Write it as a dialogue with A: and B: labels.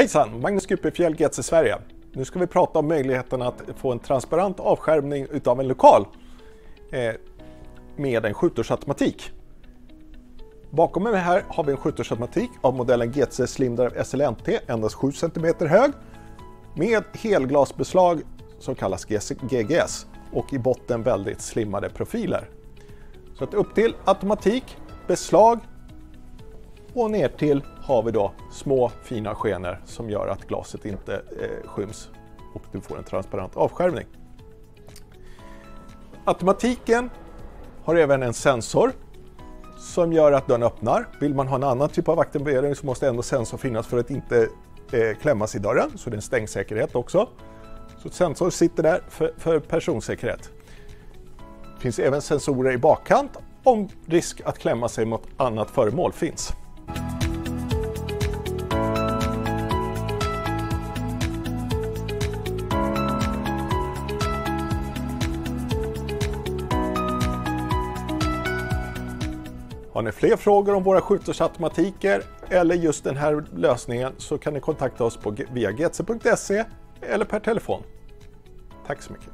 A: Hejsan! Magnus Kupefjäll, GC Sverige. Nu ska vi prata om möjligheten att få en transparent avskärmning utav en lokal med en skjutdörrsautomatik. Bakom mig här har vi en skjutdörrsautomatik av modellen GC Slimdrive SLNT, endast 7 cm hög, med helglasbeslag som kallas GGS och i botten väldigt slimmade profiler. Så att upp till automatik, beslag och ner till har vi då små fina skenor som gör att glaset inte skyms och du får en transparent avskärmning. Automatiken har även en sensor som gör att den öppnar. Vill man ha en annan typ av aktivering så måste ändå sensor finnas för att inte klämmas i dörren, så det är en stängsäkerhet också. Så sensor sitter där för personsäkerhet. Det finns även sensorer i bakkant om risk att klämma sig mot annat föremål finns. Har ni fler frågor om våra skjutdörrsautomatiker eller just den här lösningen så kan ni kontakta oss via gc.se eller per telefon. Tack så mycket.